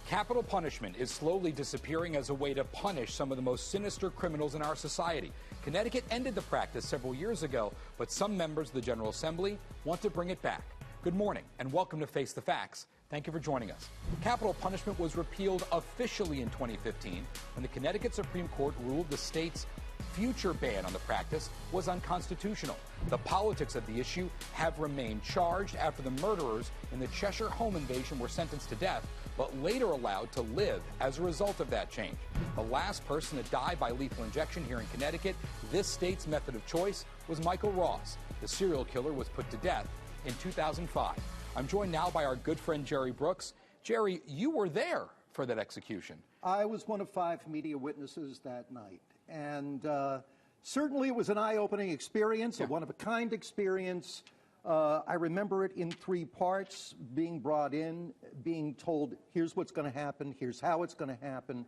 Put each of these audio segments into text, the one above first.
Capital punishment is slowly disappearing as a way to punish some of the most sinister criminals in our society. Connecticut ended the practice several years ago, but some members of the General Assembly want to bring it back. Good morning and welcome to Face the Facts. Thank you for joining us. Capital punishment was repealed officially in 2015 when the Connecticut Supreme Court ruled the state's future ban on the practice was unconstitutional. The politics of the issue have remained charged after the murderers in the Cheshire home invasion were sentenced to death, but later allowed to live as a result of that change. The last person to die by lethal injection here in Connecticut, this state's method of choice, was Michael Ross. The serial killer was put to death in 2005. I'm joined now by our good friend Jerry Brooks. Jerry, you were there for that execution. I was one of 5 media witnesses that night. And certainly it was an eye-opening experience, a one-of-a-kind experience. I remember it in 3 parts, being brought in, being told, here's what's going to happen, here's how it's going to happen.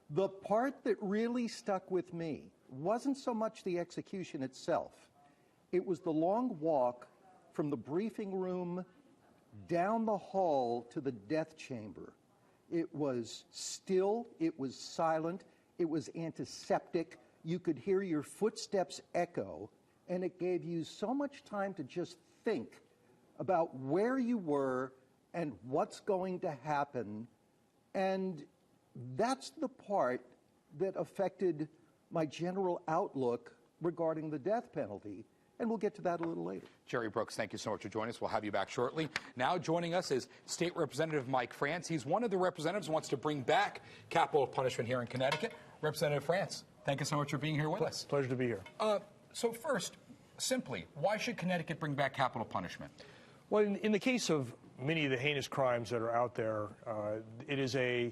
The part that really stuck with me wasn't so much the execution itself. It was the long walk from the briefing room down the hall to the death chamber. It was still, it was silent, it was antiseptic. You could hear your footsteps echo, and it gave you so much time to just think about where you were and what's going to happen. And that's the part that affected my general outlook regarding the death penalty. And we'll get to that a little later. Jerry Brooks, thank you so much for joining us. We'll have you back shortly. Now joining us is State Representative Mike France. He's one of the representatives who wants to bring back capital punishment here in Connecticut. Representative France, thank you so much for being here with us. Pleasure to be here. So first, simply, why should Connecticut bring back capital punishment? Well, in the case of many of the heinous crimes that are out there, it is a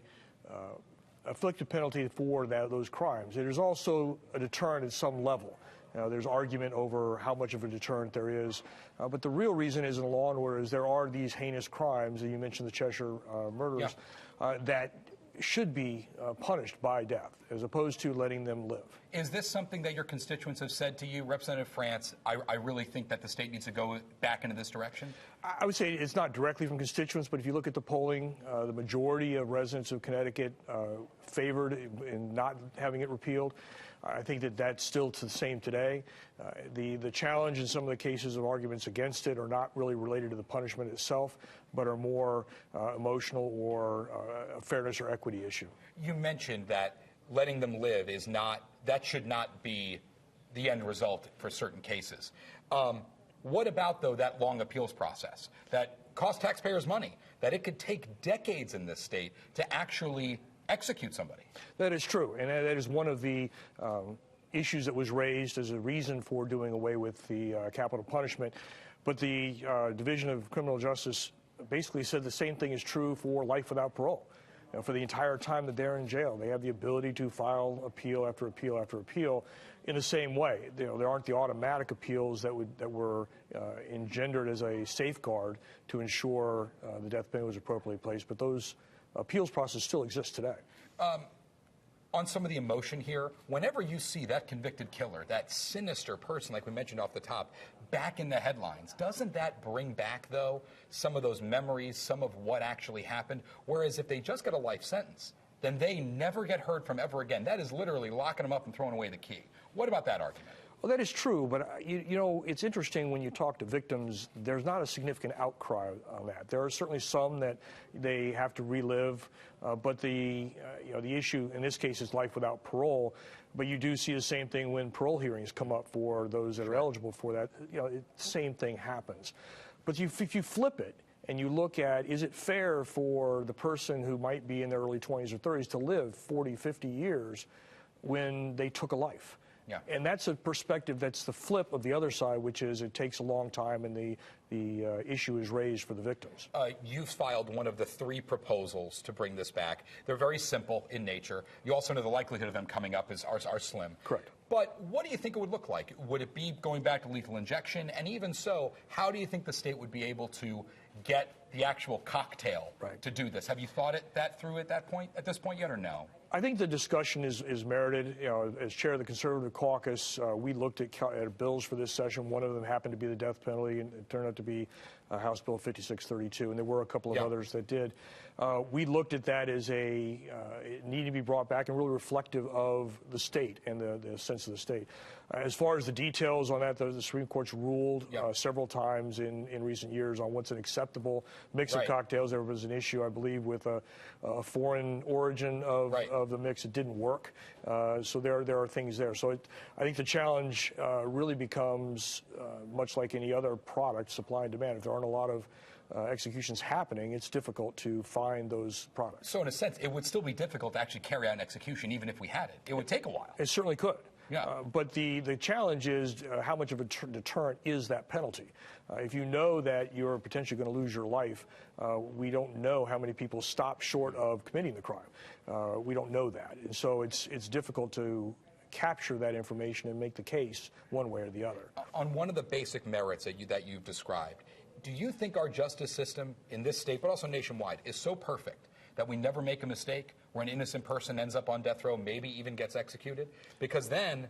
afflicted penalty for those crimes. It is also a deterrent at some level. There's argument over how much of a deterrent there is, but the real reason is in law and order is there are these heinous crimes, and you mentioned the Cheshire murders, that should be punished by death, as opposed to letting them live. Is this something that your constituents have said to you, Representative France, I really think that the state needs to go back into this direction? I would say it's not directly from constituents, but if you look at the polling, the majority of residents of Connecticut favored in not having it repealed. I think that that's still the same today. The challenge in some of the cases of arguments against it are not really related to the punishment itself, but are more emotional or a fairness or equity issue. You mentioned that letting them live is not, that should not be the end result for certain cases. What about, though, that long appeals process that costs taxpayers money, that it could take decades in this state to actually execute somebody? That is true, and that is one of the issues that was raised as a reason for doing away with the capital punishment. But the Division of Criminal Justice basically said the same thing is true for life without parole. For the entire time that they're in jail, they have the ability to file appeal after appeal after appeal in the same way. There aren't the automatic appeals that were engendered as a safeguard to ensure the death penalty was appropriately placed, but those appeals process still exists today. On some of the emotion here, whenever you see that convicted killer, that sinister person, like we mentioned off the top, back in the headlines, doesn't that bring back, though, some of those memories, some of what actually happened? Whereas if they just get a life sentence, then they never get heard from ever again. That is literally locking them up and throwing away the key. What about that argument? Well, that is true, but you know, it's interesting when you talk to victims, there's not a significant outcry on that. There are certainly some that they have to relive, but the issue in this case is life without parole. But you do see the same thing when parole hearings come up for those that are eligible for that. The same thing happens. But if you flip it and you look at, is it fair for the person who might be in their early 20s or 30s to live 40, 50 years when they took a life? Yeah. And that's a perspective that's the flip of the other side, which is it takes a long time and the issue is raised for the victims. You've filed one of the 3 proposals to bring this back. They're very simple in nature. You also know the likelihood of them coming up are slim. Correct. But what do you think it would look like? Would it be going back to lethal injection? And even so, how do you think the state would be able to get the actual cocktail Right. to do this. Have you thought that through at this point yet, or no? I think the discussion is merited. You know, as chair of the Conservative Caucus, we looked at bills for this session. One of them happened to be the death penalty, and it turned out to be House Bill 5632, and there were a couple of others that did. We looked at that as it needed to be brought back and really reflective of the state and the sense of the state. As far as the details on that, the Supreme Court's ruled several times in recent years on what's an acceptable mix of cocktails. There was an issue, I believe, with a foreign origin of the mix. It didn't work. So there are things there. So I think the challenge really becomes much like any other product, supply and demand. If there aren't a lot of executions happening, it's difficult to find those products. So in a sense, it would still be difficult to actually carry out an execution even if we had it. It would take a while. It certainly could. Yeah. But the challenge is how much of a deterrent is that penalty? If you know that you're potentially going to lose your life, we don't know how many people stop short of committing the crime. We don't know that. And so it's difficult to capture that information and make the case one way or the other. On one of the basic merits that you've described, do you think our justice system in this state, but also nationwide, is so perfect that we never make a mistake where an innocent person ends up on death row, maybe even gets executed? Because then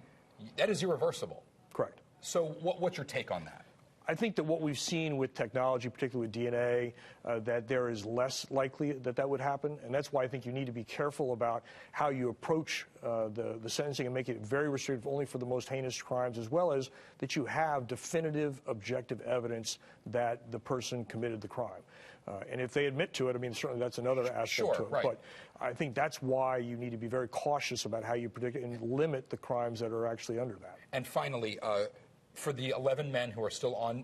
that is irreversible. Correct. So what's your take on that? I think that what we've seen with technology, particularly with DNA, that there is less likely that would happen. And that's why I think you need to be careful about how you approach the sentencing and make it very restrictive only for the most heinous crimes, as well as that you have definitive, objective evidence that the person committed the crime. And if they admit to it, I mean, certainly that's another aspect to it. Right. But I think that's why you need to be very cautious about how you predict it and limit the crimes that are actually under that. And finally, for the 11 men who are still on,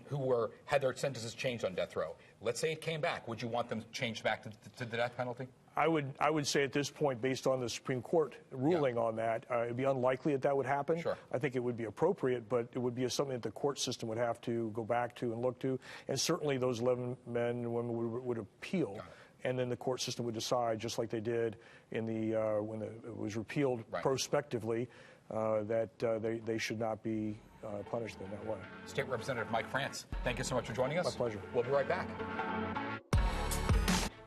had their sentences changed on death row, let's say it came back, would you want them changed back to the death penalty? I would say at this point, based on the Supreme Court ruling on that, it'd be unlikely that would happen. Sure. I think it would be appropriate, but it would be something that the court system would have to go back to and look to. And certainly those 11 men and women would appeal. And then the court system would decide, just like they did in when it was repealed prospectively, that they should not be punished in that way. State Representative Mike France, thank you so much for joining us. My pleasure. We'll be right back.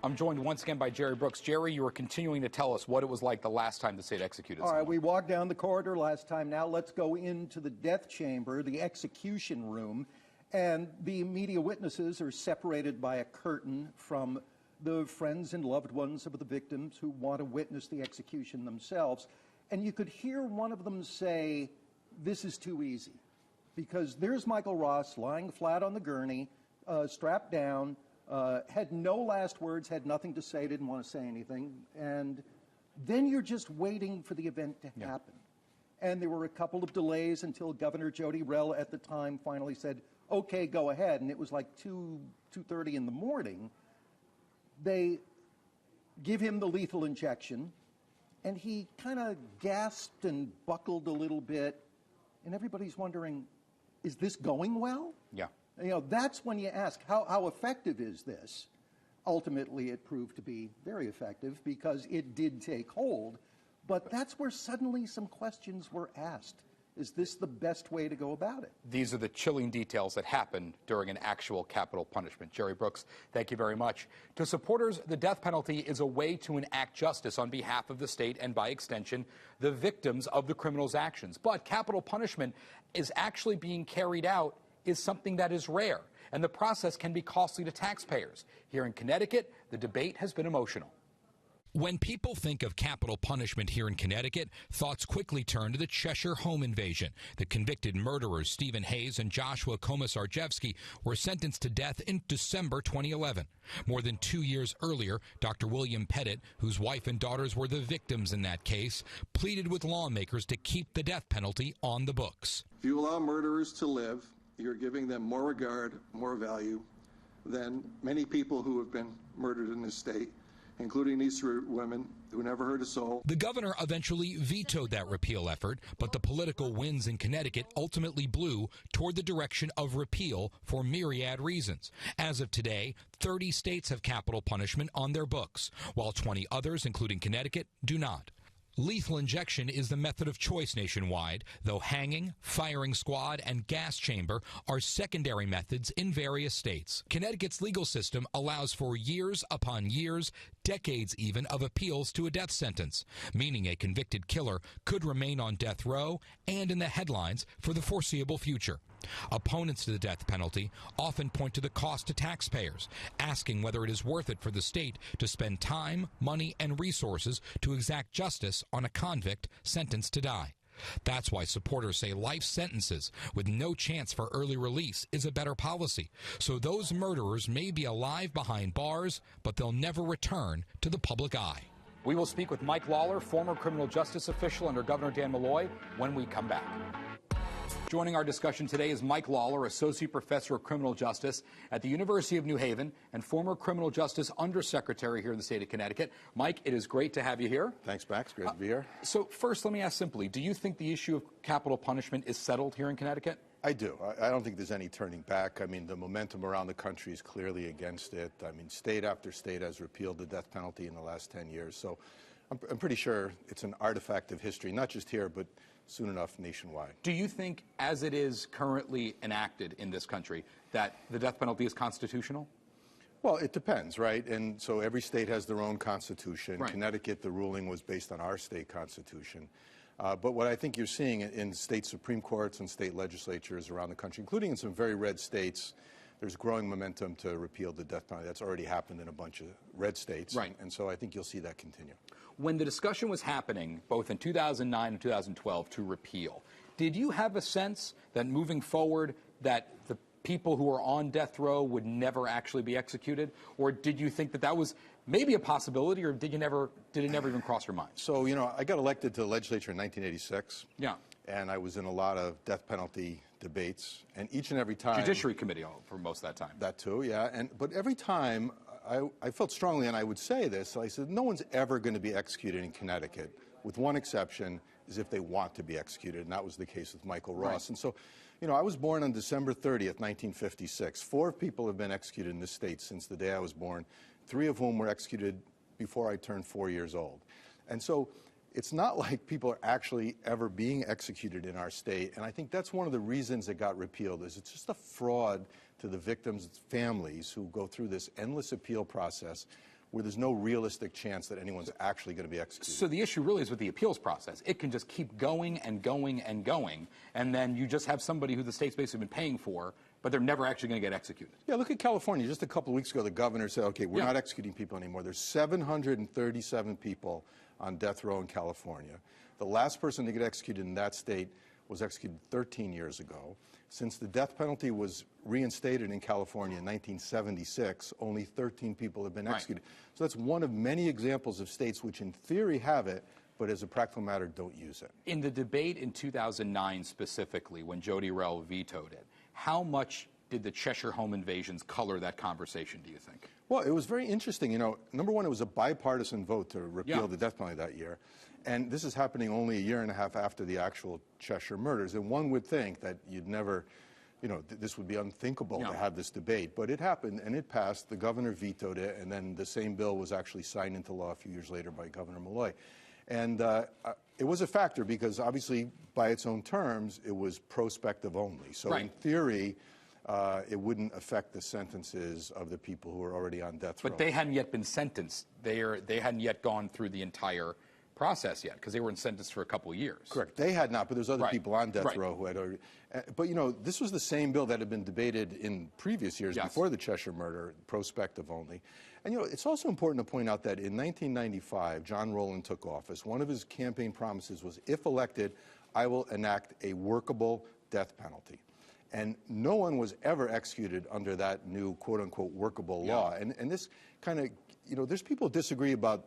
I'm joined once again by Jerry Brooks. Jerry, you were continuing to tell us what it was like the last time the state executed someone. All right, we walked down the corridor last time. Now let's go into the death chamber, the execution room. And the media witnesses are separated by a curtain from the friends and loved ones of the victims who want to witness the execution themselves. And you could hear one of them say, "This is too easy." Because there's Michael Ross lying flat on the gurney, strapped down, had no last words, had nothing to say, didn't want to say anything. And then you're just waiting for the event to happen. And there were a couple of delays until Governor Jody Rell at the time finally said, "Okay, go ahead." And it was like 2:30 in the morning. They give him the lethal injection, and he kind of gasped and buckled a little bit. And everybody's wondering, is this going well? Yeah. You know, that's when you ask, how effective is this? Ultimately, it proved to be very effective because it did take hold. But that's where suddenly some questions were asked. Is this the best way to go about it? These are the chilling details that happen during an actual capital punishment. Jerry Brooks, thank you very much. To supporters, the death penalty is a way to enact justice on behalf of the state and, by extension, the victims of the criminal's actions. But capital punishment is actually being carried out is something that is rare, and the process can be costly to taxpayers. Here in Connecticut, the debate has been emotional. When people think of capital punishment here in Connecticut, thoughts quickly turn to the Cheshire home invasion. The convicted murderers Stephen Hayes and Joshua Komisarjevsky were sentenced to death in December 2011. More than 2 years earlier, Dr. William Pettit, whose wife and daughters were the victims in that case, pleaded with lawmakers to keep the death penalty on the books. If you allow murderers to live, you're giving them more regard, more value than many people who have been murdered in this state, including these women who never hurt a soul. The governor eventually vetoed that repeal effort, but the political winds in Connecticut ultimately blew toward the direction of repeal for myriad reasons. As of today, 30 states have capital punishment on their books, while 20 others, including Connecticut, do not. Lethal injection is the method of choice nationwide, though hanging, firing squad, and gas chamber are secondary methods in various states. Connecticut's legal system allows for years upon years, decades even, of appeals to a death sentence, meaning a convicted killer could remain on death row and in the headlines for the foreseeable future. Opponents to the death penalty often point to the cost to taxpayers, asking whether it is worth it for the state to spend time, money, and resources to exact justice on a convict sentenced to die. That's why supporters say life sentences with no chance for early release is a better policy. So those murderers may be alive behind bars, but they'll never return to the public eye. We will speak with Mike Lawler, former criminal justice official under Governor Dan Malloy, when we come back. Joining our discussion today is Mike Lawler, Associate Professor of Criminal Justice at the University of New Haven and former Criminal Justice Undersecretary here in the state of Connecticut. Mike, it is great to have you here. Thanks, Max. Great to be here. So first, let me ask simply, do you think the issue of capital punishment is settled here in Connecticut? I do. I don't think there's any turning back. I mean, the momentum around the country is clearly against it. I mean, state after state has repealed the death penalty in the last 10 years. So I'm pretty sure it's an artifact of history, not just here, but soon enough nationwide. Do you think, as it is currently enacted in this country, that the death penalty is constitutional? Well, it depends, right? And so every state has their own constitution. Right. Connecticut, the ruling was based on our state constitution. But what I think you're seeing in state Supreme Courts and state legislatures around the country, including in some very red states, there's growing momentum to repeal the death penalty. That's already happened in a bunch of red states. Right. And so I think you'll see that continue. When the discussion was happening, both in 2009 and 2012, to repeal, did you have a sense that moving forward that the people who are on death row would never actually be executed? Or did you think that that was maybe a possibility, or did it never even cross your mind? So, you know, I got elected to the legislature in 1986. Yeah. And I was in a lot of death penalty debates. And each and every time... Judiciary Committee for most of that time. That too, yeah. But every time I felt strongly, and I would say this, I said, no one's ever going to be executed in Connecticut, with one exception, is if they want to be executed. And that was the case with Michael Ross. Right. And so, you know, I was born on December 30th, 1956. 4 people have been executed in this state since the day I was born, 3 of whom were executed before I turned 4 years old. And so it's not like people are actually ever being executed in our state. And I think that's one of the reasons it got repealed, is it's just a fraud to the victims' families who go through this endless appeal process where there's no realistic chance that anyone's actually going to be executed. So the issue really is with the appeals process. It can just keep going and going and going, and then you just have somebody who the state's basically been paying for, but they're never actually going to get executed. Yeah, look at California. Just a couple of weeks ago, the governor said, okay, we're not executing people anymore. There's 737 people on death row in California. The last person to get executed in that state was executed 13 years ago. Since the death penalty was reinstated in California in 1976, only 13 people have been executed. So that's one of many examples of states which in theory have it, but as a practical matter don't use it. In the debate in 2009 specifically, when Jody Rell vetoed it, how much did the Cheshire home invasions color that conversation, do you think? Well, it was very interesting. You know, number one, it was a bipartisan vote to repeal the death penalty that year. And this is happening only a year and a half after the actual Cheshire murders. And one would think that you'd never, you know, this would be unthinkable to have this debate. But it happened, and it passed. The governor vetoed it, and then the same bill was actually signed into law a few years later by Governor Malloy. And it was a factor because, obviously, by its own terms, it was prospective only. So in theory, it wouldn't affect the sentences of the people who are already on death row. But they hadn't yet been sentenced. They hadn't yet gone through the entire process yet, because they were sentenced for a couple of years. Correct. They had not, but there's other people on death row who had already. But, you know, this was the same bill that had been debated in previous years before the Cheshire murder, prospective only. And, you know, it's also important to point out that in 1995, John Rowland took office. One of his campaign promises was, if elected, I will enact a workable death penalty. And no one was ever executed under that new, quote-unquote, workable law. And this kind of, you know, there's people who disagree about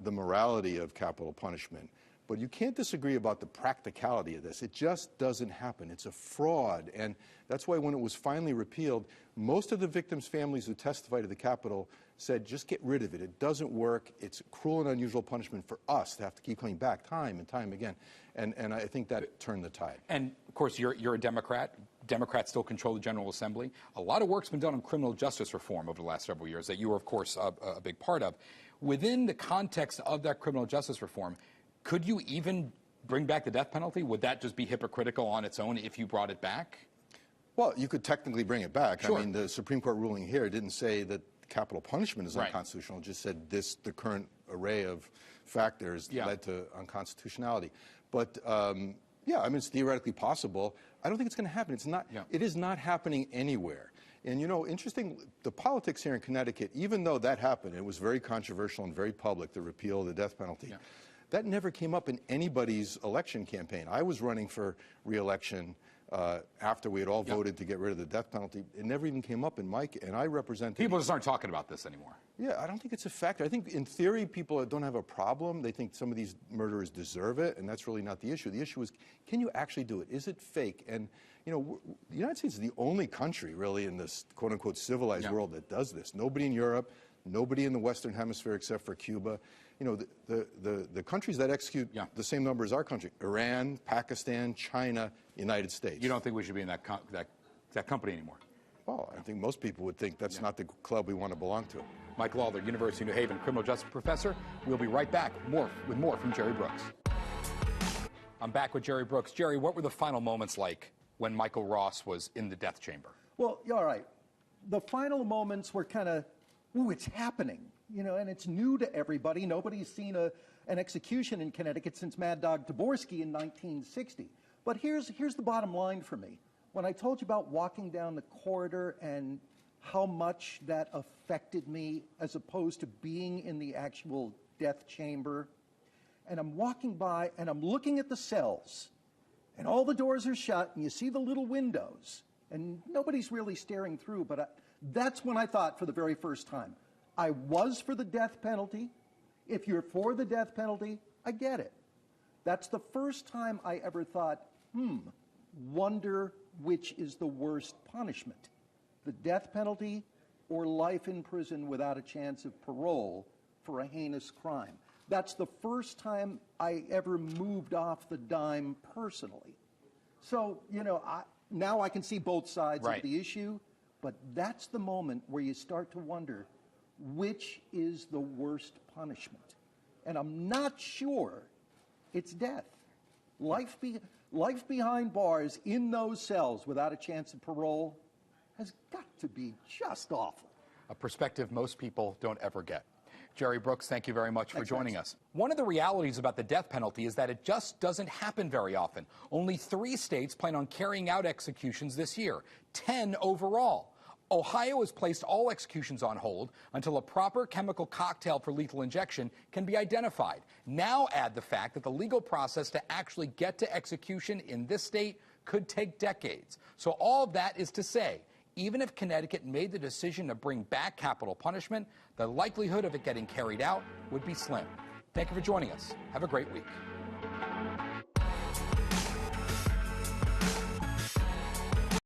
the morality of capital punishment, but you can't disagree about the practicality of this. It just doesn't happen. It's a fraud. And that's why when it was finally repealed, most of the victims' families who testified to the Capitol said, just get rid of it. It doesn't work. It's cruel and unusual punishment for us to have to keep coming back time and time again. And I think that turned the tide. And, of course, you're a Democrat. Democrats still control the General Assembly. A lot of work's been done on criminal justice reform over the last several years that you were, of course, a big part of. Within the context of that criminal justice reform, Could you even bring back the death penalty? Would that just be hypocritical on its own if you brought it back? Well, you could technically bring it back. Sure. I mean, the Supreme Court ruling here didn't say that capital punishment is unconstitutional. It just said the current array of factors led to unconstitutionality. But yeah, I mean, it's theoretically possible. I don't think it's going to happen. It's not. It is not happening anywhere. And, you know, interesting, the politics here in Connecticut, even though that happened, it was very controversial and very public, the repeal of the death penalty. That never came up in anybody's election campaign. I was running for re-election after we had all voted to get rid of the death penalty. It never even came up in Mike, and I represented... People just aren't talking about this anymore. Yeah, I don't think it's a factor. I think in theory people don't have a problem. They think some of these murderers deserve it, and that's really not the issue. The issue is, can you actually do it? Is it fake? And, you know, the United States is the only country really in this quote-unquote civilized world that does this. Nobody in Europe, nobody in the Western Hemisphere except for Cuba. You know, the countries that execute the same number as our country, Iran, Pakistan, China, United States. You don't think we should be in that company anymore? Well, I think most people would think that's not the club we want to belong to. Mike Lawler, University of New Haven criminal justice professor. We'll be right back with more from Jerry Brooks. I'm back with Jerry Brooks. Jerry, what were the final moments like when Michael Ross was in the death chamber? Well, all right. The final moments were kind of, ooh, it's happening. You know, and it's new to everybody. Nobody's seen an execution in Connecticut since Mad Dog Taborski in 1960. But here's the bottom line for me. When I told you about walking down the corridor and how much that affected me as opposed to being in the actual death chamber, and I'm walking by and I'm looking at the cells, and all the doors are shut, and you see the little windows, and nobody's really staring through, but that's when I thought for the very first time, I was for the death penalty. If you're for the death penalty, I get it. That's the first time I ever thought, wonder which is the worst punishment, the death penalty or life in prison without a chance of parole for a heinous crime. That's the first time I ever moved off the dime personally. So, you know, now I can see both sides of the issue, but that's the moment where you start to wonder, which is the worst punishment? And I'm not sure it's death. Life behind bars in those cells without a chance of parole has got to be just awful. A perspective most people don't ever get. Jerry Brooks, thank you very much for joining us. One of the realities about the death penalty is that it just doesn't happen very often. Only 3 states plan on carrying out executions this year, 10 overall. Ohio has placed all executions on hold until a proper chemical cocktail for lethal injection can be identified. Now add the fact that the legal process to actually get to execution in this state could take decades. So all of that is to say, even if Connecticut made the decision to bring back capital punishment, the likelihood of it getting carried out would be slim. Thank you for joining us. Have a great week.